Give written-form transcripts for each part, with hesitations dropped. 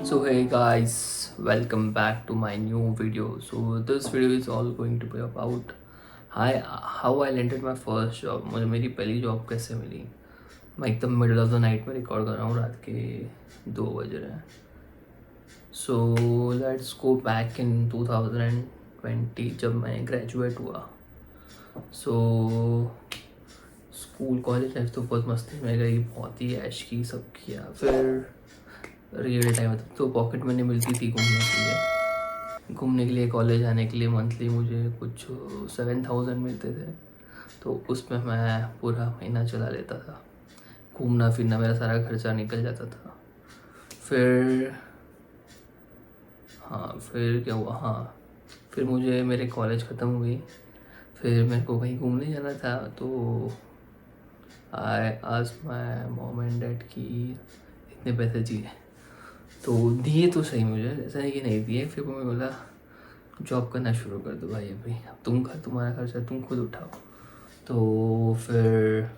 So hey guys, welcome back to my new video. So this video is all going to be about how I landed my first job. मुझे मेरी पहली job कैसे मिली. मैं एकदम middle of the night में record कर रहा हूँ, रात के 2 बज रहे हैं. So let's go back in 2020 जब मैं ग्रेजुएट हुआ. सो स्कूल कॉलेज लाइफ तो बहुत मस्ती में गई, बहुत ही ऐश की, सब किया. फिर रियल टाइम तो पॉकेट मनी मिलती थी घूमने के लिए कॉलेज आने के लिए मंथली मुझे कुछ 7,000 मिलते थे. तो उसमें मैं पूरा महीना चला लेता था. घूमना फिरना मेरा सारा खर्चा निकल जाता था. फिर फिर क्या हुआ, फिर मुझे मेरे कॉलेज ख़त्म हुई. फिर मेरे को कहीं घूमने जाना था. तो I asked my mom and dad कि इतने पैसे चाहिए. तो दिए तो सही मुझे, ऐसा नहीं कि नहीं दिए. फिर मैं बोला जॉब करना शुरू कर दो भाई, अभी अब तुम्हारा खर्चा तुम खुद उठाओ. तो फिर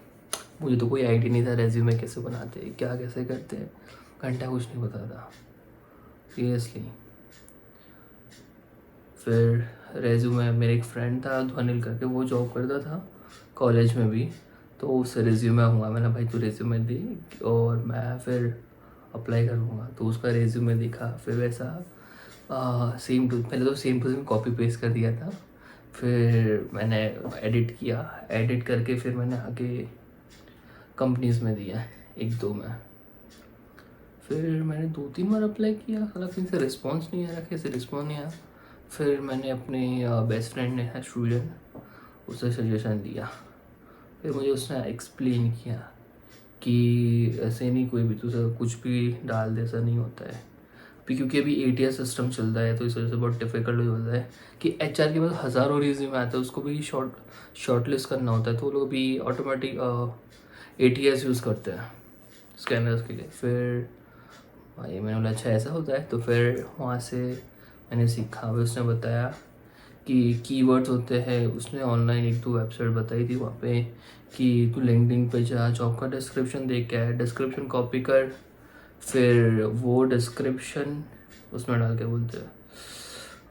मुझे तो कोई आइडिया नहीं था रेज्यूमे कैसे बनाते, क्या कैसे करते हैं, घंटा कुछ नहीं पता था सीरियसली. फिर रेज्यूमे, मेरे एक फ्रेंड था ध्वनिल करके, वो जॉब करता था कॉलेज में भी. तो उससे रेज्यूमे हुआ, मैंने भाई तू रेज्यूमे दे और मैं फिर अप्लाई करूँगा. तो उसका रेज्यूमे दिखा. फिर वैसा सेम टू पहले तो same to same copy paste कर दिया था. फिर मैंने एडिट करके फिर मैंने आगे कंपनीज में दिया, 1-2 में. फिर मैंने 2-3 बार अप्लाई किया, हालांकि इनसे रिस्पॉन्स नहीं आया. कैसे रिस्पॉन्स नहीं आया. फिर मैंने अपने बेस्ट फ्रेंड ने है सृजन, उसे सजेशन दिया. फिर मुझे उसने एक्सप्लेन किया कि ऐसे नहीं कोई भी तो कुछ भी डाल दे, ऐसा नहीं होता है. क्योंकि अभी ATS सिस्टम चलता है तो इस वजह से बहुत डिफिकल्ट हो जाता है कि HR के पास हज़ारों रिज्यूमे आता है, उसको भी शॉर्ट लिस्ट करना होता है. तो वो लोग भी ऑटोमेटिक ATS यूज़ करते हैं स्कैनर्स के लिए. फिर भाई मैंने बोला अच्छा ऐसा होता है. तो फिर वहाँ से मैंने सीखा. फिर उसने बताया कि कीवर्ड्स होते हैं. उसने ऑनलाइन 1-2 वेबसाइट बताई थी वहाँ पे कि तू लिंक्डइन पे जा, जॉब का डिस्क्रिप्शन देख के डिस्क्रिप्शन कॉपी कर, फिर वो डिस्क्रिप्शन उसमें डाल के बोलते हैं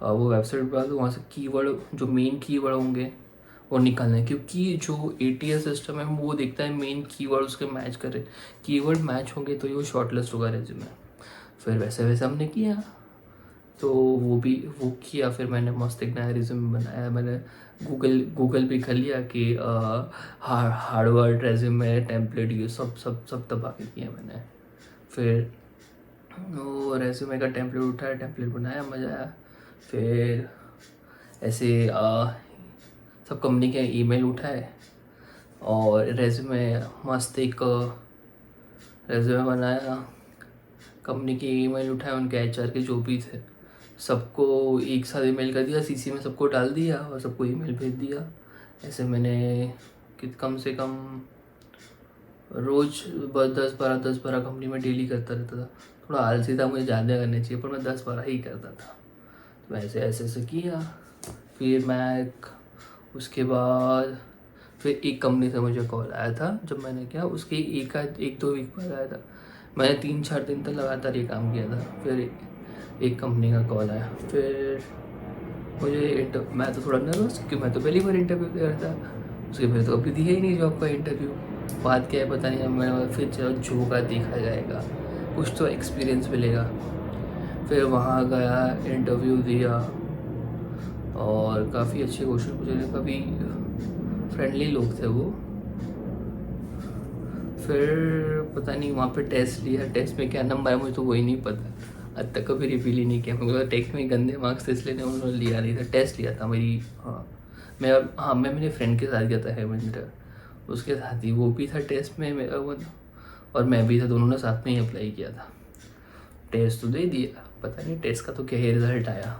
वो वेबसाइट पर, तो वहाँ से कीवर्ड जो मेन कीवर्ड होंगे वो निकालना है. क्योंकि जो ATS सिस्टम है वो देखता है मेन कीवर्ड उसके मैच करे. कीवर्ड मैच होंगे तो ये वो शॉर्ट लिस्ट होगा रेज्यूमे. फिर वैसे वैसे हमने किया. तो वो किया. फिर मैंने मस्त एक नया रिज्यूमे बनाया. मैंने गूगल पे कर लिया कि हार्डवर्ड रेज्यूमे टेम्पलेट ये सब सब सब दबा के किया मैंने. फिर वो रेज्यूमे का टेम्पलेट उठाया, टेम्पलेट बनाया, मज़ा आया. फिर ऐसे सब कंपनी के ईमेल उठाए और रेज्यूमे मस्त एक रेज्यूमे बनाया. कंपनी के ईमेल उठाए, उनके HR के जो भी थे सबको एक साथ ईमेल कर दिया, CC में सबको डाल दिया और सबको ईमेल भेज दिया. ऐसे मैंने कम से कम रोज़ 10-12 कंपनी में डेली करता रहता था. थोड़ा आलसी था, मुझे ज़्यादा करने चाहिए, पर मैं 10-12 ही करता था. तो ऐसे ऐसे किया. फिर मैं उसके बाद फिर एक कंपनी से मुझे कॉल आया था. जब मैंने किया उसके 1-2 वीक बाद आया था. मैंने 3-4 दिन तक लगातार ये काम किया था. फिर एक कंपनी का कॉल आया. फिर मैं तो थोड़ा नर्वस, क्योंकि मैं तो पहली बार इंटरव्यू दे रहा था. उसके पहले तो कभी दिया ही नहीं जॉब का इंटरव्यू. बात क्या है पता नहीं. मैंने फिर चलो जो होगा देखा जाएगा, कुछ तो एक्सपीरियंस मिलेगा. फिर वहाँ गया, इंटरव्यू दिया और काफ़ी अच्छे क्वेश्चन पूछे थे, काफ़ी फ्रेंडली लोग थे वो. फिर पता नहीं वहाँ पे टेस्ट लिया. टेस्ट में क्या नंबर है मुझे तो वही नहीं पता. आज तक कभी रिवील ही नहीं किया. मुझे टेस्ट में गंदे मार्क्स थे इसलिए उन्होंने लिया नहीं था. टेस्ट लिया था मेरी. मैं मेरे फ्रेंड के साथ गया था, हेमंत, उसके साथ ही वो भी था टेस्ट में मेरा वो, और मैं भी था. दोनों ने साथ में ही अप्लाई किया था. टेस्ट तो दे दिया, पता नहीं टेस्ट का तो क्या ही रिजल्ट आया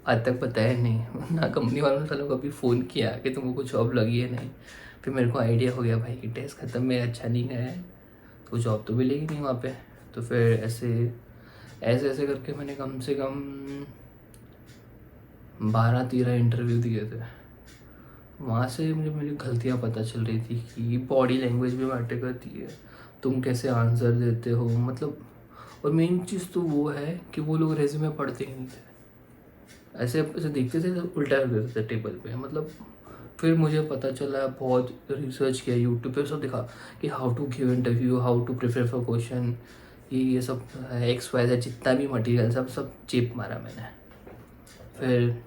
आज तक पता है नहीं ना. कंपनी वालों ने चलो कभी फ़ोन किया कि तुमको कुछ जॉब लगी है नहीं. फिर मेरे को आइडिया हो गया भाई कि टेस्ट ख़त्म में अच्छा नहीं गया है तो जॉब तो मिलेगी नहीं वहाँ पे. तो फिर ऐसे ऐसे ऐसे करके मैंने कम से कम 12-13 इंटरव्यू दिए थे. वहाँ से मुझे मेरी गलतियाँ पता चल रही थी कि बॉडी लैंग्वेज भी मैटर करती है, तुम कैसे आंसर देते हो. मतलब और मेन चीज़ तो वो है कि वो लोग रेज्यूमे पढ़ते ही नहीं थे, ऐसे ऐसे देखते थे तो उल्टा कर देते थे टेबल पे। मतलब फिर मुझे पता चला, बहुत रिसर्च किया, यूट्यूब पे सब दिखा कि how to give interview, how to prepare for question, ये सब एक्स वाई जेड जितना भी मटेरियल सब चेप मारा मैंने। फिर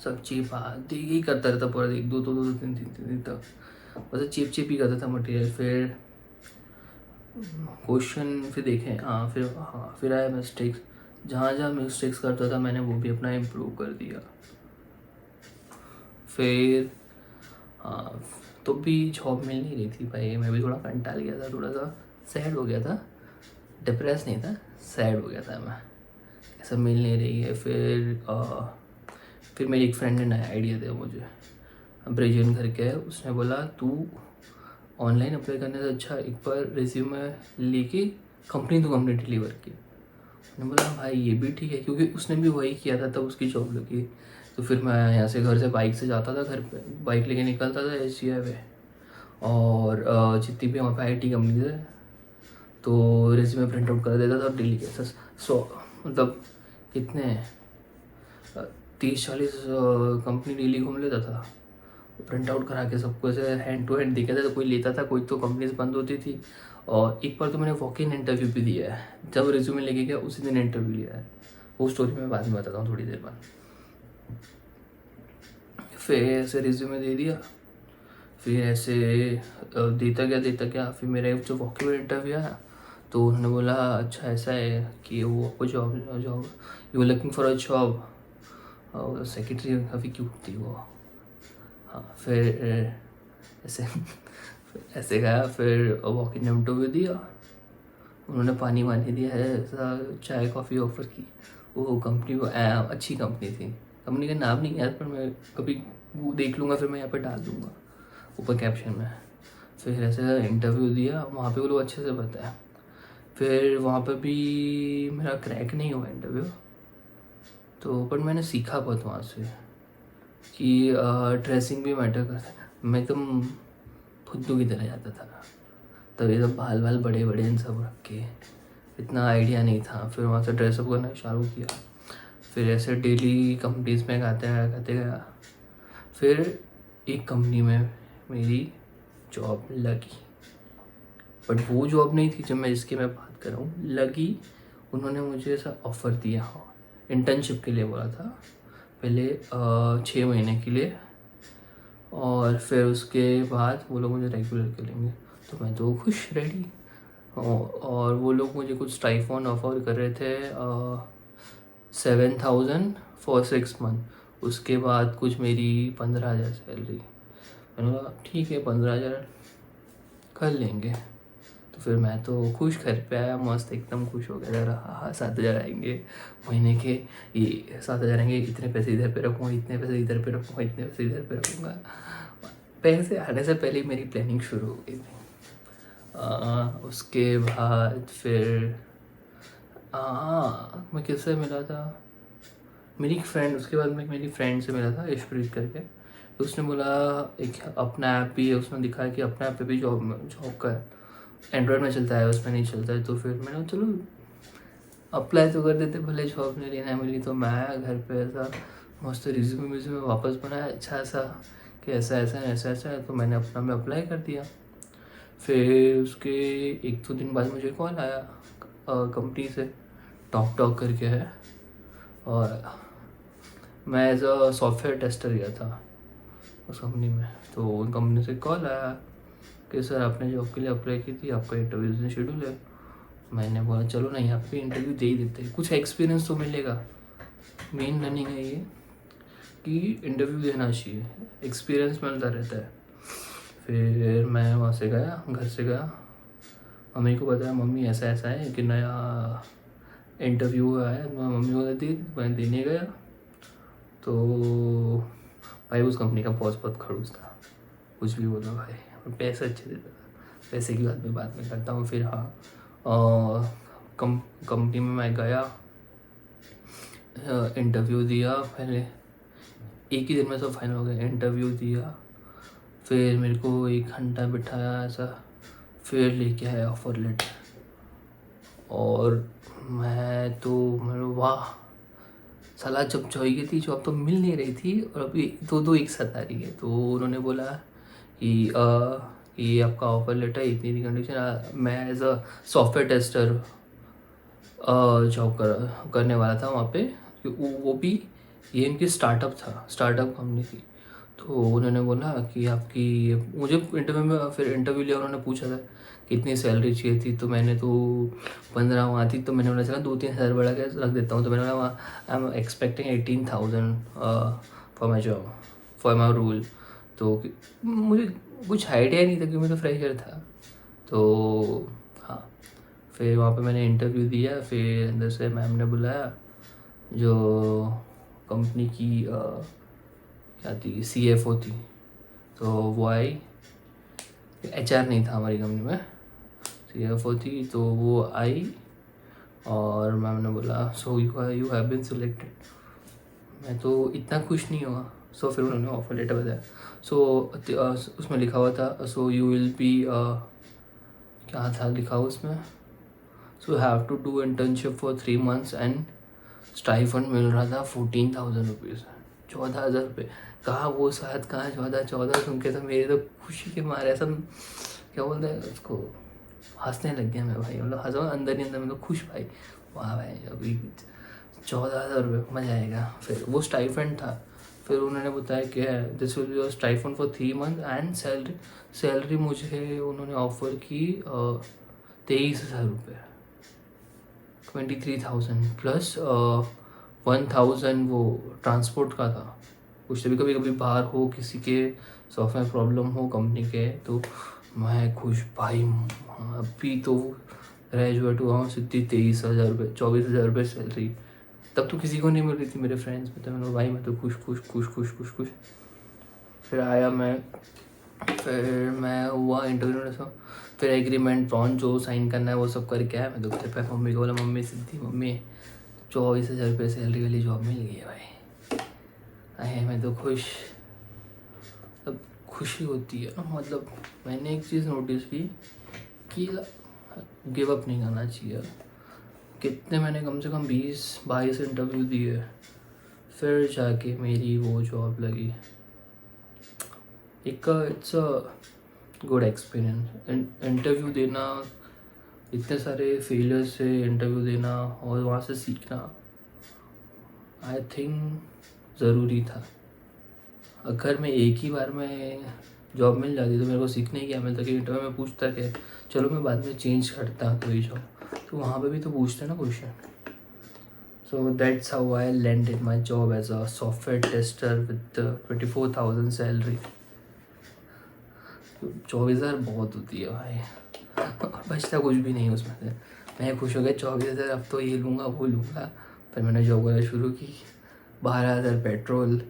सब चेप यही करता रहता पूरा, एक दो तीन दिन तक बस चेप ही करता था मटेरियल। फिर क्वेश्चन फिर देखे, फिर आया मिस्टेक्स, जहाँ जहाँ मिस्टेक्स करता था मैंने वो भी अपना इम्प्रूव कर दिया। फिर हाँ, तो भी जॉब मिल नहीं रही थी भाई, मैं भी थोड़ा कंटाल गया था, थोड़ा सा सैड हो गया था, डिप्रेस नहीं था, सैड हो गया था मैं, ऐसा मिल नहीं रही है। फिर मेरी एक फ्रेंड ने नया आइडिया दिया मुझे, ब्रिजन करके है, उसने बोला तू ऑनलाइन अप्लाई करने से अच्छा एक बार रिज्यूमे लेके कंपनी टू कंपनी डिलीवर की। मैंने बोला भाई ये भी ठीक है, क्योंकि उसने भी वही किया था तब उसकी जॉब लगी। तो फिर मैं यहाँ से घर से बाइक से जाता था घर पे, बाइक लेके निकलता था SGI पे, और जितनी भी वहाँ पे IT कंपनी थे तो रिज्यूमे प्रिंट आउट कर देता था डेली के। 100 मतलब कितने 30-40 कंपनी डेली घूम लेता था, प्रिंट आउट करा के सबको ऐसे हैंड टू हैंड दिखा था। तो कोई लेता था, कोई तो कंपनीज बंद होती थी। और एक बार तो मैंने वॉक इन इंटरव्यू भी दिया है, जब रिज्यूमे लेके गया उसी दिन इंटरव्यू लिया है, वो स्टोरी मैं बाद में बताता हूँ थोड़ी देर बाद। फिर ऐसे रिज्यूमे दे दिया, फिर ऐसे देता गया। फिर मेरा जो वॉक इन इंटरव्यू आया तो उन्होंने बोला अच्छा ऐसा है कि वो आपको job you are looking for a job, और सेक्रेटरी काफ़ी क्यूट थी वो। हाँ, फिर ऐसे ऐसे गया, फिर वॉक इन इंटरव्यू दिया, उन्होंने पानी वानी दिया है, ऐसा चाय कॉफ़ी ऑफ़र की। वो कंपनी वो अच्छी कंपनी थी, कंपनी का नाम नहीं याद, पर मैं कभी वो देख लूँगा, फिर मैं यहाँ पे डाल दूँगा ऊपर कैप्शन में। फिर ऐसे इंटरव्यू दिया, वहाँ पे वो लोग अच्छे से बताया। फिर वहाँ पे भी मेरा क्रैक नहीं हुआ इंटरव्यू, तो पर मैंने सीखा बहुत वहाँ से कि ड्रेसिंग भी मैटर करता है। मैं एकदम फुद्दू की तरह जाता था, तब ये सब बाल बाल बड़े बड़े इन सब रख के, इतना आइडिया नहीं था। फिर वहाँ से ड्रेसअप करना चालू किया, फिर ऐसे डेली कंपनीज में खाते गया। फिर एक कंपनी में मेरी जॉब लगी, बट वो जॉब नहीं थी जब मैं जिसकी मैं बात कर रहा हूँ, लगी। उन्होंने मुझे ऐसा ऑफ़र दिया, इंटर्नशिप के लिए बोला था पहले 6 महीने के लिए, और फिर उसके बाद वो लोग मुझे रेगुलर कर लेंगे। तो मैं तो खुश, रेडी। और वो लोग मुझे कुछ स्टाइफॉन ऑफर कर रहे थे 7,000 फॉर 6 मंथ, उसके बाद कुछ मेरी 15,000 सैलरी। मैंने बोला ठीक है 15,000 कर लेंगे। तो फिर मैं तो खुश, घर पे आया मस्त एकदम खुश हो गया जरा, हाँ 7,000 आएंगे महीने के, ये 7,000 आएंगे, इतने पैसे इधर पे रखूँगा, इतने पैसे इधर पे रखूँगा, इतने पैसे इधर पे रखूँगा। पैसे आने से पहले मेरी प्लानिंग शुरू हो गई थी। उसके बाद फिर मैं किससे मिला था, मेरी एक फ्रेंड, उसके बाद मैं मेरी फ्रेंड से मिला था यशप्रीत करके। तो उसने बोला एक अपना ऐप भी है, उसने दिखाया कि अपना ऐप पे भी जॉब का है, एंड्रॉयड में चलता है, उसमें नहीं चलता है। तो फिर मैंने चलो अप्लाई तो कर देते, भले जॉब नहीं लेना मिली। तो मैं आया घर पे, ऐसा मस्त रिज्यूमे वापस बनाया अच्छा सा कि ऐसा ऐसा है, ऐसा ऐसा है। तो मैंने अपना में अप्लाई कर दिया। फिर उसके 1-2 दिन बाद मुझे कॉल आया कंपनी से, टॉक करके है, और मैं एज अ सॉफ्टवेयर टेस्टर गया था उस कंपनी में। तो उन कंपनी से कॉल आया कि सर आपने जॉब के लिए अप्लाई की थी, आपका इंटरव्यू शेड्यूल है। मैंने बोला चलो ना यहाँ पे इंटरव्यू दे ही देते हैं, कुछ एक्सपीरियंस तो मिलेगा। मेन रनिंग है ये कि इंटरव्यू देना चाहिए, एक्सपीरियंस मिलता रहता है। फिर मैं वहाँ से गया, घर से गया, मम्मी को बताया मम्मी ऐसा ऐसा है कि नया इंटरव्यू आया है। मैं मम्मी को दी, मैं देने गया तो भाई उस कंपनी का बॉस बहुत खड़ूस था, कुछ भी बोलो भाई, पैसे अच्छे देता था। पैसे की बात मैं बाद में करता हूँ। फिर हाँ, कंपनी में मैं गया, इंटरव्यू दिया, पहले एक ही दिन में सब फाइनल हो गया। इंटरव्यू दिया, फिर मेरे को 1 घंटा बिठाया ऐसा, फिर लेके आया ऑफर लेटर। और मैं वाह साला, जब चाहिए थी जॉब तो मिल नहीं रही थी और अभी दो एक साथ आ रही है। तो उन्होंने बोला कि ये आपका ऑफर लेटर इतनी इतनी कंडीशन, मैं as a software tester job करने वाला था वहाँ पे। वो भी ये इनकी स्टार्टअप कंपनी थी। तो उन्होंने बोला कि आपकी, मुझे इंटरव्यू लिया, उन्होंने पूछा था कितनी सैलरी चाहिए थी। तो मैंने तो 15 वहाँ थी, तो मैंने बोला चला 2-3 हज़ार बढ़ा के रख देता हूँ। तो मैंने बोला I am expecting 18,000 for my job, for my rule. तो मुझे कुछ आइडिया नहीं था क्योंकि मैं तो फ्रेशर था। तो हाँ, फिर वहाँ पे मैंने इंटरव्यू दिया। फिर अंदर से मैम ने बुलाया, जो कंपनी की क्या थी, CFO थी। तो वो आई, HR नहीं था हमारी कंपनी में, CFO थी। तो वो आई और मैम ने बोला so you have been selected. मैं तो इतना खुश नहीं हुआ। सो फिर उन्होंने ऑफर लेटर बताया। सो उसमें लिखा हुआ था सो यू विल बी, क्या था लिखा हुआ उसमें, so have to do internship for 3 months and stipend मिल रहा था 14,000 रुपीज़, 14,000 रुपये। कहाँ वो शायद, कहाँ 14 सुन के तो मेरे तो खुशी के मारे ऐसा क्या बोलते हैं उसको, हंसने लग गया मैं भाई। मतलब हंसा अंदर ही अंदर, मैं तो खुश भाई, वाह भाई अभी 14,000 रुपये, मज़ा आएगा। फिर वो स्टाइफंड था। फिर उन्होंने बताया कि this will be your stipend for 3 months and salary मुझे उन्होंने ऑफर की 23,000 रुपये, 23,000 प्लस 1,000 वो ट्रांसपोर्ट का था। कुछ भी कभी बाहर हो, किसी के सॉफ्टवेयर प्रॉब्लम हो कंपनी के, तो मैं खुश भाई। अभी तो ग्रेजुएट हुआ हूँ, सीधी 23,000 रुपये, 24,000 रुपये सैलरी। तब तो किसी को नहीं मिल रही थी मेरे फ्रेंड्स में। तो मैंने भाई मैं तो खुश। फिर आया मैं, फिर मैं हुआ इंटरव्यू में सब, फिर एग्रीमेंट प्रॉन जो साइन करना है वो सब करके आया। मैं तो घर पे मम्मी को बोला, मम्मी सीधी मम्मी 24,000 रुपये सैलरी वाली जॉब मिल गई है भाई। आए मैं तो खुश। अब खुशी होती है, मतलब मैंने एक चीज़ नोटिस की कि गिव अप नहीं करना चाहिए। कितने मैंने कम से कम 20-22 इंटरव्यू दिए, फिर जाके मेरी वो जॉब लगी। It's a good experience interview देना, इतने सारे फेलियर से इंटरव्यू देना और वहाँ से सीखना, आई थिंक ज़रूरी था। अगर मैं एक ही बार में जॉब मिल जाती तो मेरे को सीखने की क्या मिलता कि इंटरव्यू में पूछता कि चलो मैं बाद में चेंज करता कोई जॉब, तो वहाँ पे भी तो पूछते ना question. So that's how I landed my job as a software tester with 24,000 salary. 24,000 बहुत होती है भाई, और बचता कुछ भी नहीं उसमें से। मैं खुश हो गया 24,000, अब तो ये लूँगा वो लूँगा। फिर मैंने जॉब करना शुरू की, 12,000 पेट्रोल,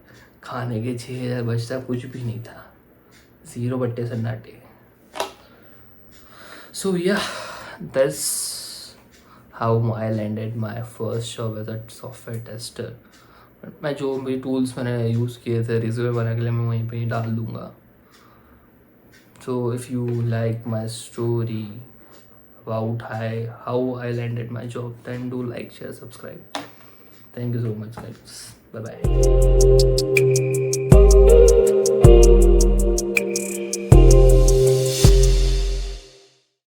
खाने के 6,000, बचता कुछ भी नहीं था, 0 बट्टे सन्नाटे। So yeah that's how I landed my first job as a software tester. मैं जो भी टूल्स मैंने यूज़ किए थे रिज्यूमे बनाने के लिए, मैं वहीं पे ही डाल दूँगा। So if you like my story about how I landed my job, then do like, share, subscribe. Thank you so much guys. Bye bye.